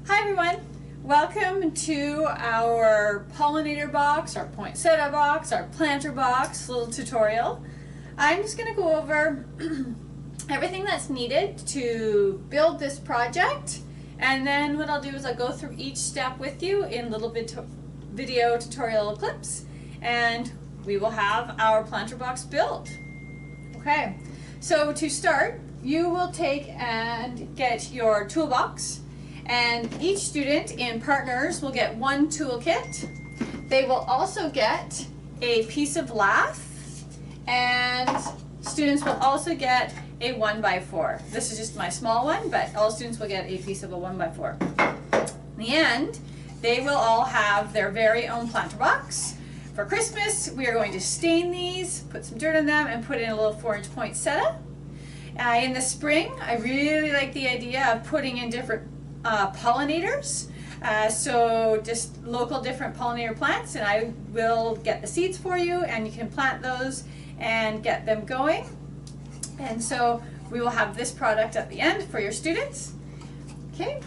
Hi everyone, welcome to our pollinator box, our poinsettia box, our planter box little tutorial. I'm just going to go over everything that's needed to build this project, and then what I'll do is I'll go through each step with you in little video tutorial clips, and we will have our planter box built. Okay, so to start, you will take and get your toolbox, and each student in partners will get one toolkit. They will also get a piece of lath, and students will also get a 1x4. This is just my small one, but all students will get a piece of a 1x4. In the end, they will all have their very own planter box. For Christmas, we are going to stain these, put some dirt on them, and put in a little 4-inch poinsettia. In the spring, I really like the idea of putting in different pollinators. So just local different pollinator plants, and I will get the seeds for you, and you can plant those and get them going. And so we will have this product at the end for your students. Okay.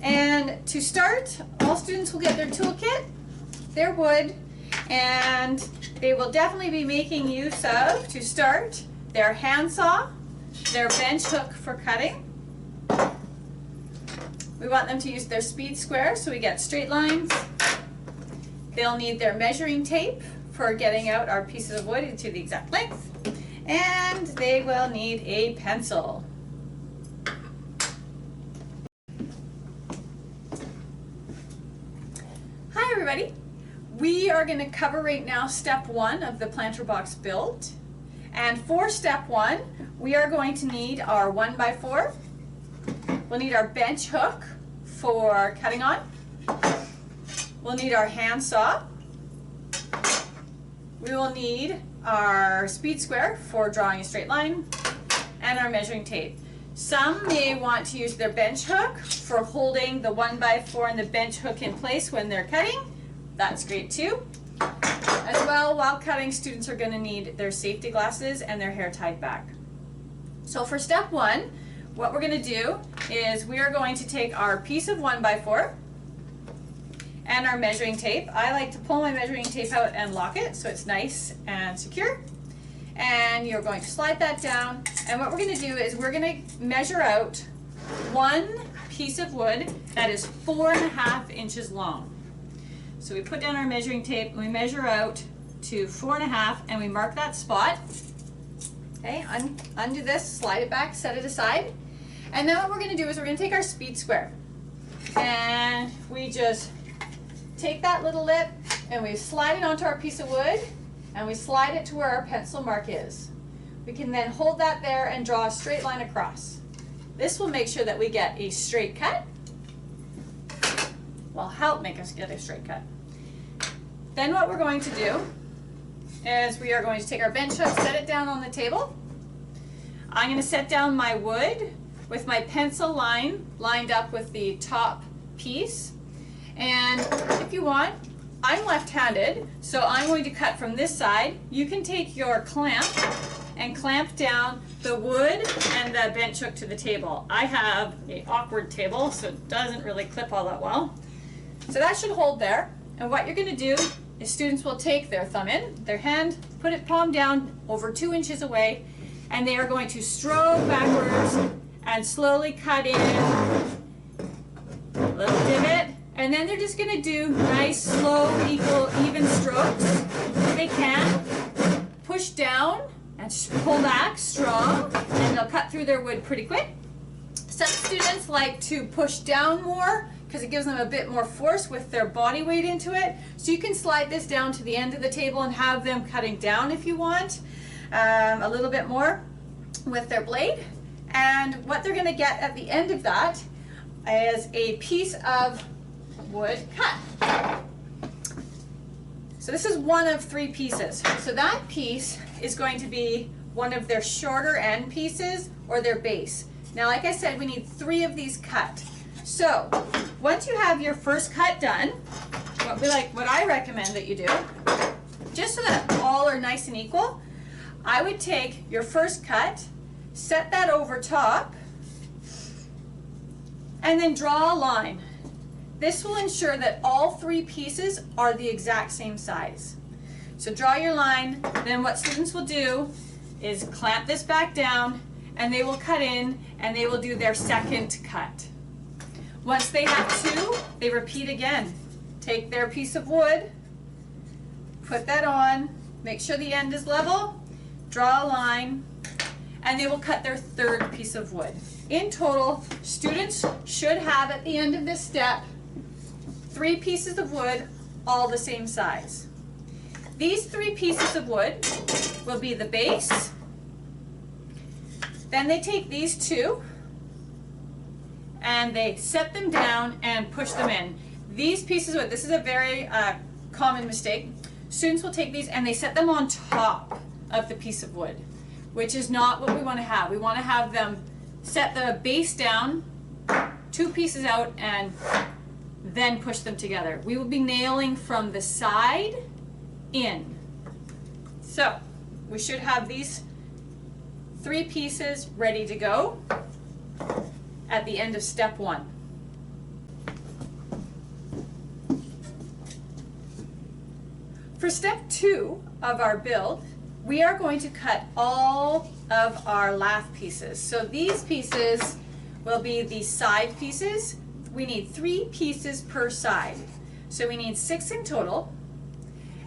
And to start, all students will get their toolkit, their wood, and they will definitely be making use of, to start, their handsaw, their bench hook for cutting. We want them to use their speed square so we get straight lines. They'll need their measuring tape for getting out our pieces of wood into the exact length. And they will need a pencil. Hi everybody. We are going to cover right now step 1 of the planter box build. And for step 1, we are going to need our 1x4. We'll need our bench hook for cutting on. We'll need our handsaw. We will need our speed square for drawing a straight line, and our measuring tape. Some may want to use their bench hook for holding the 1x4 and the bench hook in place when they're cutting. That's great too. As well, while cutting, students are going to need their safety glasses and their hair tied back. So for step 1, what we're going to do is we are going to take our piece of 1x4 and our measuring tape. I like to pull my measuring tape out and lock it so it's nice and secure. And you're going to slide that down, and what we're going to do is we're going to measure out one piece of wood that is 4.5 inches long. So we put down our measuring tape and we measure out to 4.5, and we mark that spot. Okay, undo this, slide it back, set it aside. And then what we're going to do is we're going to take our speed square, and we just take that little lip and we slide it onto our piece of wood, and we slide it to where our pencil mark is. We can then hold that there and draw a straight line across. This will make sure that we get a straight cut. Will help make us get a straight cut. Then what we're going to do is we are going to take our bench hook, set it down on the table. I'm going to set down my wood with my pencil line lined up with the top piece. And if you want, I'm left-handed, so I'm going to cut from this side. You can take your clamp and clamp down the wood and the bench hook to the table. I have an awkward table, so it doesn't really clip all that well. So that should hold there. And what you're going to do is students will take their thumb in, their hand, put it palm down over 2 inches away, and they are going to stroke backwards and slowly cut in a little divot. And then they're just going to do nice, slow, equal, even strokes. If they can, push down and pull back strong, and they'll cut through their wood pretty quick. Some students like to push down more because it gives them a bit more force with their body weight into it. So you can slide this down to the end of the table and have them cutting down if you want a little bit more with their blade. And what they're going to get at the end of that is a piece of wood cut. So this is one of 3 pieces. So that piece is going to be one of their shorter end pieces or their base. Now, like I said, we need 3 of these cut. So once you have your first cut done, what I recommend that you do, just so that all are nice and equal, I would take your first cut, set that over top, and then draw a line. This will ensure that all 3 pieces are the exact same size. So draw your line, then what students will do is clamp this back down, and they will cut in, and they will do their second cut. Once they have 2, they repeat again. Take their piece of wood, put that on, make sure the end is level, draw a line, and they will cut their 3rd piece of wood. In total, students should have at the end of this step 3 pieces of wood, all the same size. These 3 pieces of wood will be the base. Then they take these 2 and they set them down and push them in. These pieces of wood, this is a very common mistake. Students will take these and they set them on top of the piece of wood, which is not what we want to have. We want to have them set the base down, 2 pieces out, and then push them together. We will be nailing from the side in. So we should have these 3 pieces ready to go at the end of step 1. For step 2 of our build, we are going to cut all of our lath pieces. So these pieces will be the side pieces. We need 3 pieces per side. So we need 6 in total.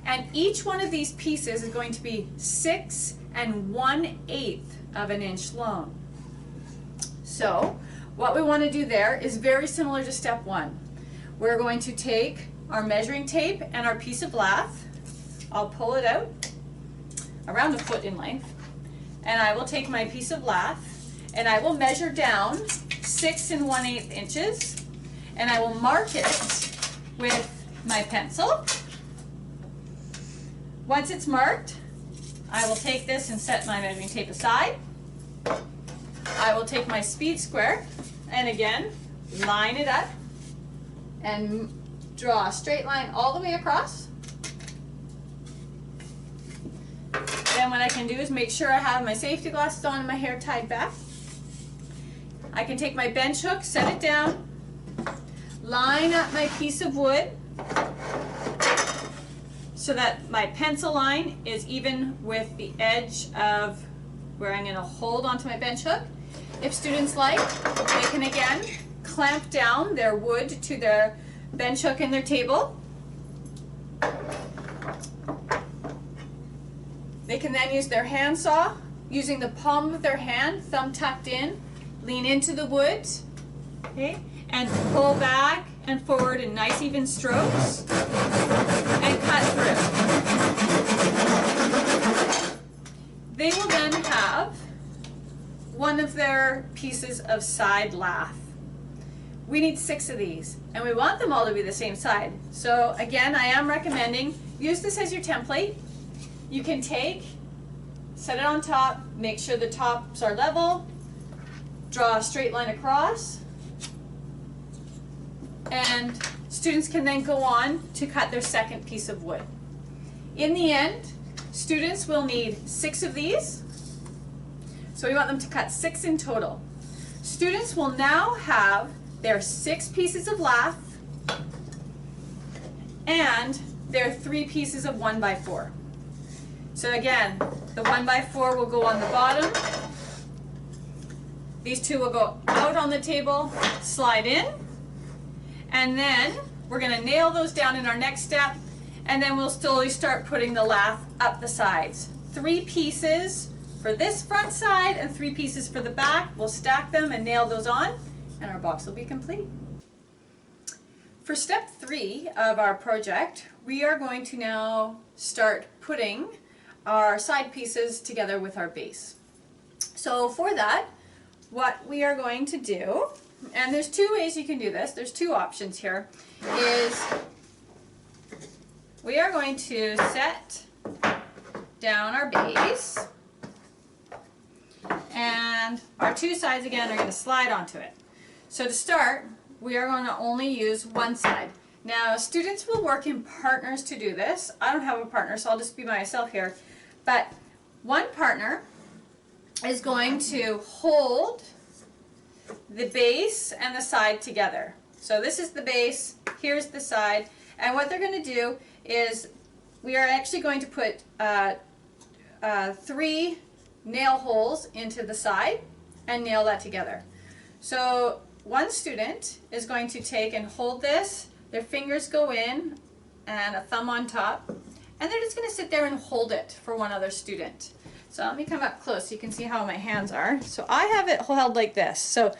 And each one of these pieces is going to be 6 1/8 of an inch long. So what we want to do there is very similar to step 1. We're going to take our measuring tape and our piece of lath. I'll pull it out around a foot in length, and I will take my piece of lath and I will measure down 6 1/8 inches, and I will mark it with my pencil. Once it's marked, I will take this and set my measuring tape aside. I will take my speed square and again line it up and draw a straight line all the way across. Then what I can do is make sure I have my safety glasses on and my hair tied back. I can take my bench hook, set it down, line up my piece of wood so that my pencil line is even with the edge of where I'm going to hold onto my bench hook. If students like, they can again clamp down their wood to their bench hook in their table. They can then use their handsaw, using the palm of their hand, thumb tucked in, lean into the wood, okay, and pull back and forward in nice even strokes, and cut through. They will then have one of their pieces of side lath. We need 6 of these, and we want them all to be the same side. So again, I am recommending, use this as your template. You can take, set it on top, make sure the tops are level, draw a straight line across, and students can then go on to cut their second piece of wood. In the end, students will need 6 of these, so we want them to cut 6 in total. Students will now have their 6 pieces of lath and their 3 pieces of 1x4. So again, the 1x4 will go on the bottom. These 2 will go out on the table, slide in, and then we're going to nail those down in our next step, and then we'll slowly start putting the lath up the sides. 3 pieces for this front side and 3 pieces for the back. We'll stack them and nail those on, and our box will be complete. For step 3 of our project, we are going to now start putting our side pieces together with our base. So for that, what we are going to do, and there's 2 ways you can do this, there's 2 options here, is we are going to set down our base, and our 2 sides again are going to slide onto it. So to start, we are going to only use one side. Now students will work in partners to do this. I don't have a partner, so I'll just be myself here. But one partner is going to hold the base and the side together. So this is the base, here's the side, and what they're going to do is we are actually going to put 3 nail holes into the side and nail that together. So one student is going to take and hold this, their fingers go in and a thumb on top, and they're just going to sit there and hold it for one other student. So let me come up close so you can see how my hands are. So I have it held like this. So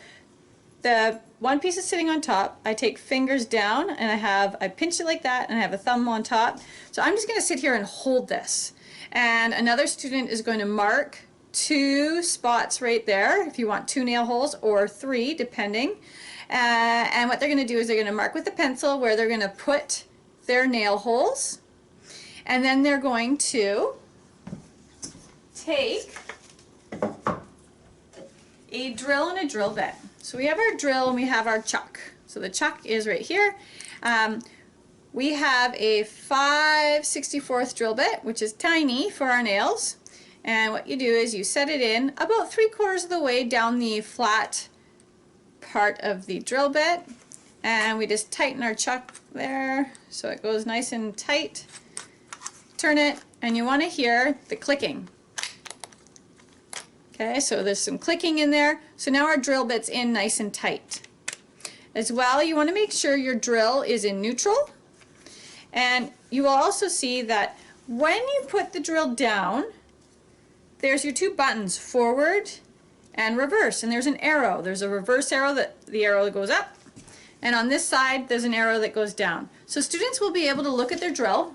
the one piece is sitting on top, I take fingers down and I pinch it like that and I have a thumb on top. So I'm just going to sit here and hold this. And another student is going to mark 2 spots right there, if you want 2 nail holes, or 3 depending. And what they're going to do is they're going to mark with a pencil where they're going to put their nail holes. And then they're going to take a drill and a drill bit. So we have our drill and we have our chuck. So the chuck is right here. We have a 5/64 drill bit, which is tiny for our nails. And what you do is you set it in about 3/4 of the way down the flat part of the drill bit. And we just tighten our chuck there so it goes nice and tight. Turn it, and you want to hear the clicking. Okay, so there's some clicking in there. So now our drill bit's in nice and tight. As well, you want to make sure your drill is in neutral. And you will also see that when you put the drill down, there's your 2 buttons, forward and reverse. And there's an arrow. There's a reverse arrow, the arrow that goes up. And on this side, there's an arrow that goes down. So students will be able to look at their drill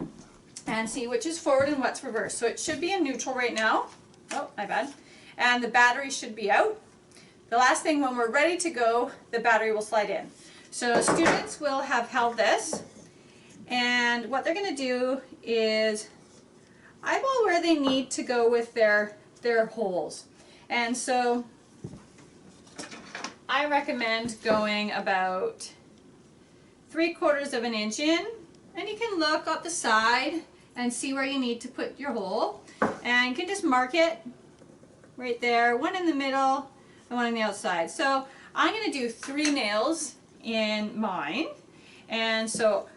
and see which is forward and what's reverse. So it should be in neutral right now. Oh, my bad. And the battery should be out. The last thing, when we're ready to go, the battery will slide in. So students will have held this, and what they're going to do is eyeball where they need to go with their holes. And so I recommend going about 3/4 of an inch in, and you can look up the side and see where you need to put your hole, and you can just mark it right there, one in the middle and one on the outside. So I'm going to do 3 nails in mine, and so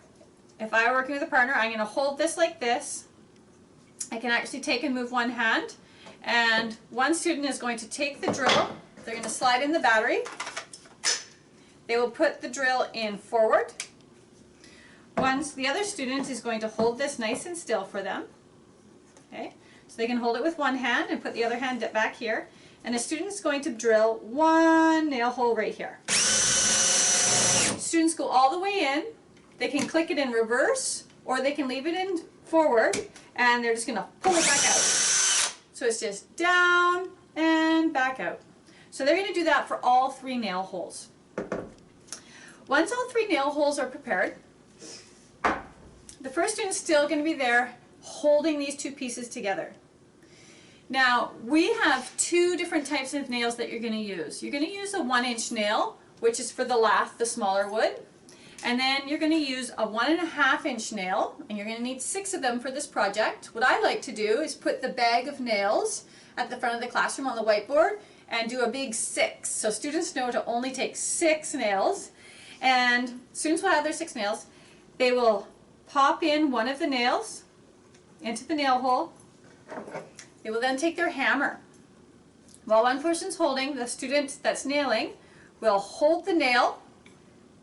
if I were working with a partner, I'm going to hold this like this. I can actually take and move one hand, and one student is going to take the drill, they're going to slide in the battery, they will put the drill in forward. The other student is going to hold this nice and still for them. Okay, so they can hold it with one hand and put the other hand back here, and the student is going to drill 1 nail hole right here. Students go all the way in. They can click it in reverse, or they can leave it in forward, and they're just going to pull it back out. So it's just down and back out. So they're going to do that for all 3 nail holes. Once all 3 nail holes are prepared, the first student is still going to be there holding these 2 pieces together. Now, we have 2 different types of nails that you're going to use. You're going to use a 1-inch nail, which is for the lath, the smaller wood. And then you're going to use a 1.5-inch nail, and you're going to need 6 of them for this project. What I like to do is put the bag of nails at the front of the classroom on the whiteboard and do a big 6. So students know to only take 6 nails. And students will have their 6 nails. They will pop in one of the nails into the nail hole. They will then take their hammer. While one person's holding, the student that's nailing will hold the nail,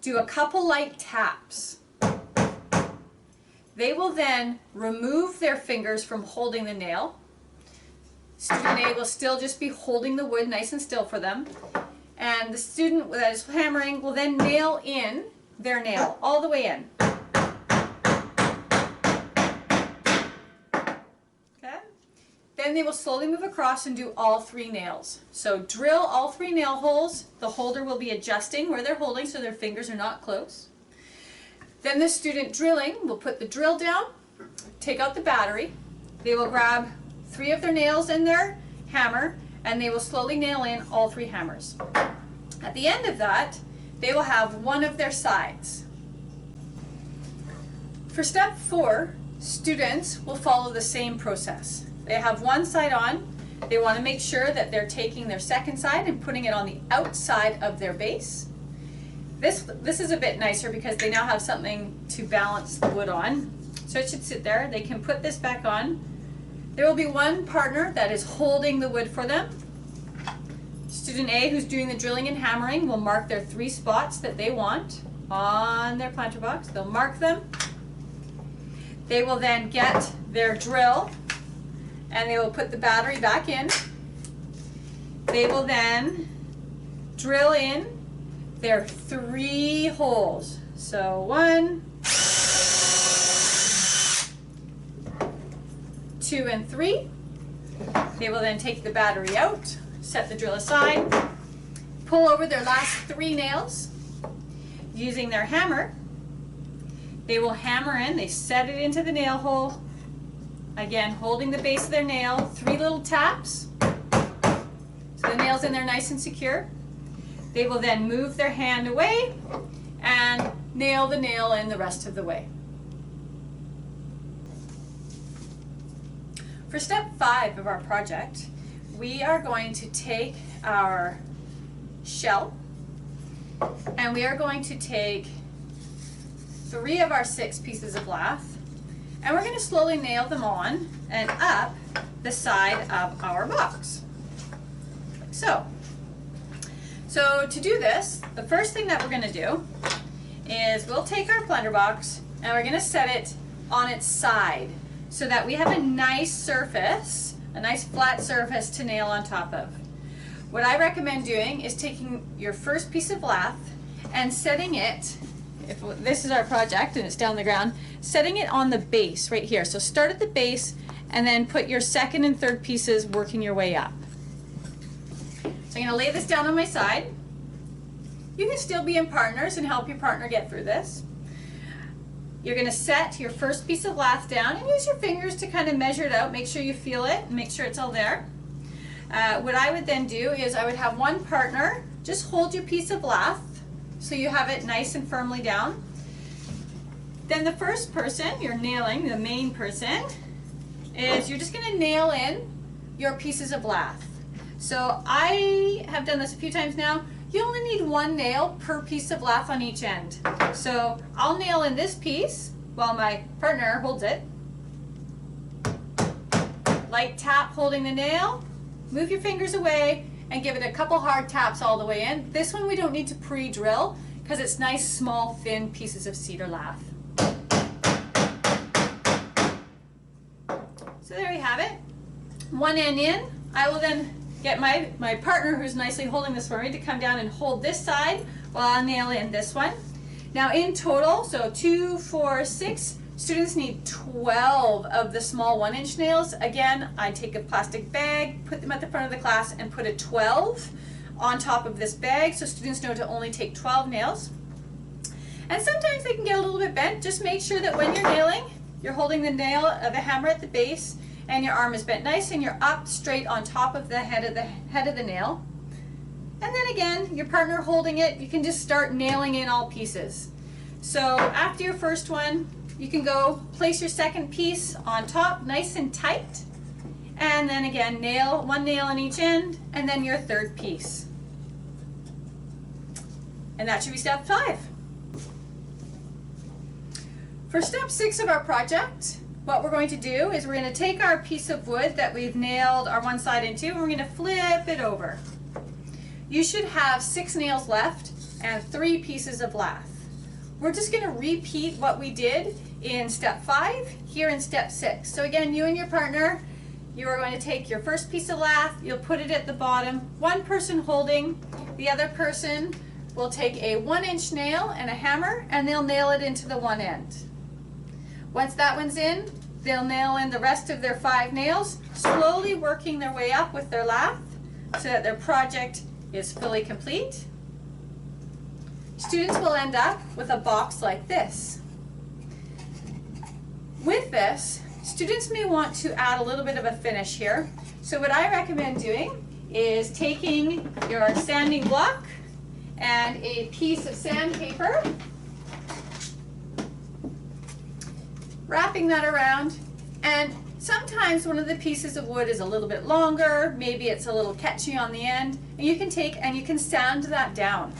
do a couple light taps. They will then remove their fingers from holding the nail. Student A will still just be holding the wood nice and still for them. And the student that is hammering will then nail in their nail all the way in. Okay? Then they will slowly move across and do all 3 nails. So drill all 3 nail holes. The holder will be adjusting where they're holding so their fingers are not close. Then the student drilling will put the drill down, take out the battery. They will grab 3 of their nails and their hammer, and they will slowly nail in all 3 hammers. At the end of that, they will have one of their sides. For step 4, students will follow the same process. They have one side on, They want to make sure that they're taking their second side and putting it on the outside of their base. This is a bit nicer because they now have something to balance the wood on. So it should sit there. They can put this back on. There will be one partner that is holding the wood for them. Student A, who's doing the drilling and hammering, will mark their 3 spots that they want on their planter box. They'll mark them. They will then get their drill and they will put the battery back in. They will then drill in their 3 holes. So 1, 2, and 3. They will then take the battery out, set the drill aside, pull over their last 3 nails using their hammer. They will hammer in, they set it into the nail hole, again holding the base of their nail, 3 little taps, so the nail's in there nice and secure. They will then move their hand away and nail the nail in the rest of the way. For step 5 of our project, we are going to take our shell and we are going to take 3 of our 6 pieces of lath and we're going to slowly nail them on and up the side of our box. So to do this, the first thing that we're going to do is we'll take our planter box and we're going to set it on its side so that we have a nice surface, a nice flat surface to nail on top of. What I recommend doing is taking your first piece of lath and setting it, if this is our project and it's down the ground, setting it on the base right here. So start at the base and then put your second and third pieces working your way up. So I'm going to lay this down on my side. You can still be in partners and help your partner get through this. You're going to set your first piece of lath down and use your fingers to kind of measure it out. Make sure you feel it and make sure it's all there. What I would then do is I would have one partner just hold your piece of lath so you have it nice and firmly down. Then the first person, you're nailing, the main person, is you're just going to nail in your pieces of lath. So I have done this a few times now. You only need 1 nail per piece of lath on each end. So I'll nail in this piece while my partner holds it. Light tap holding the nail. Move your fingers away and give it a couple hard taps all the way in. This one we don't need to pre-drill because it's nice, small, thin pieces of cedar lath. So there you have it. 1 end in. I will then get my partner, who's nicely holding this for me, to come down and hold this side while I nail in this one. Now in total, so 2, 4, 6, students need 12 of the small 1-inch nails. Again, I take a plastic bag, put them at the front of the class, and put a 12 on top of this bag so students know to only take 12 nails. And sometimes they can get a little bit bent. Just make sure that when you're nailing, you're holding the nail of the hammer at the base and your arm is bent nice and you're up straight on top of the head of the nail. And then again, your partner holding it, you can just start nailing in all pieces. So after your first one, you can go place your second piece on top, nice and tight. And then again, nail 1 nail on each end, and then your third piece. And that should be step 5. For step 6 of our project, what we're going to do is we're going to take our piece of wood that we've nailed our one side into and we're going to flip it over. You should have 6 nails left and 3 pieces of lath. We're just going to repeat what we did in step 5 here in step 6. So again, you and your partner, you are going to take your first piece of lath, you'll put it at the bottom, one person holding, the other person will take a 1-inch nail and a hammer and they'll nail it into the one end. Once that one's in, they'll nail in the rest of their 5 nails, slowly working their way up with their lath so that their project is fully complete. Students will end up with a box like this. With this, students may want to add a little bit of a finish here. So what I recommend doing is taking your sanding block and a piece of sandpaper, wrapping that around and Sometimes one of the pieces of wood is a little bit longer, maybe it's a little catchy on the end, and you can take and you can sand that down.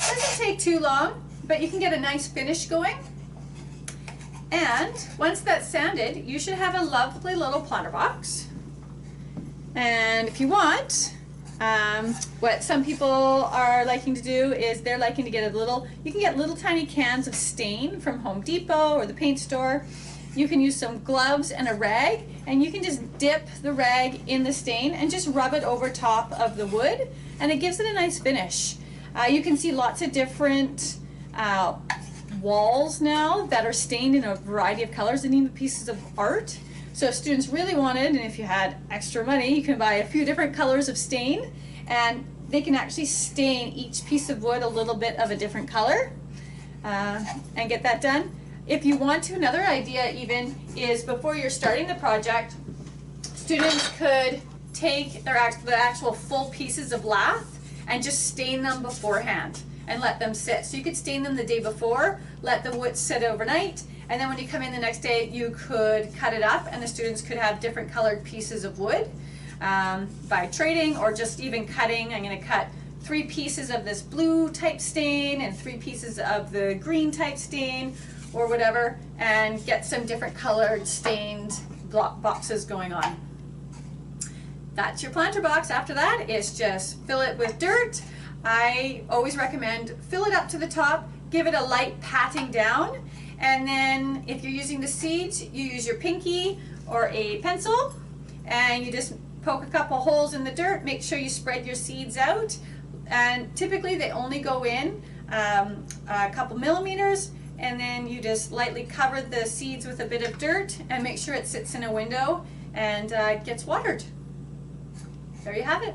Doesn't take too long, but you can get a nice finish going. And once that's sanded, you should have a lovely little planter box. And if you want, what some people are liking to do is they're liking to get you can get little tiny cans of stain from Home Depot or the paint store. You can use some gloves and a rag, and you can just dip the rag in the stain and just rub it over top of the wood, and it gives it a nice finish. You can see lots of different walls now that are stained in a variety of colors, and even pieces of art. So if students really wanted, and if you had extra money, you can buy a few different colors of stain, and they can actually stain each piece of wood a little bit of a different color and get that done. If you want to, another idea even is before you're starting the project, students could take the actual full pieces of lath and just stain them beforehand and let them sit. So you could stain them the day before, let the wood sit overnight, and then when you come in the next day, you could cut it up, and the students could have different colored pieces of wood by trading or just even cutting. I'm going to cut 3 pieces of this blue type stain and 3 pieces of the green type stain or whatever, and get some different colored stained boxes going on. That's your planter box. After that, it's just fill it with dirt. I always recommend fill it up to the top, give it a light patting down, and then if you're using the seeds, you use your pinky or a pencil, and you just poke a couple holes in the dirt. Make sure you spread your seeds out, and typically they only go in a couple millimeters, and then you just lightly cover the seeds with a bit of dirt and make sure it sits in a window and gets watered. There you have it.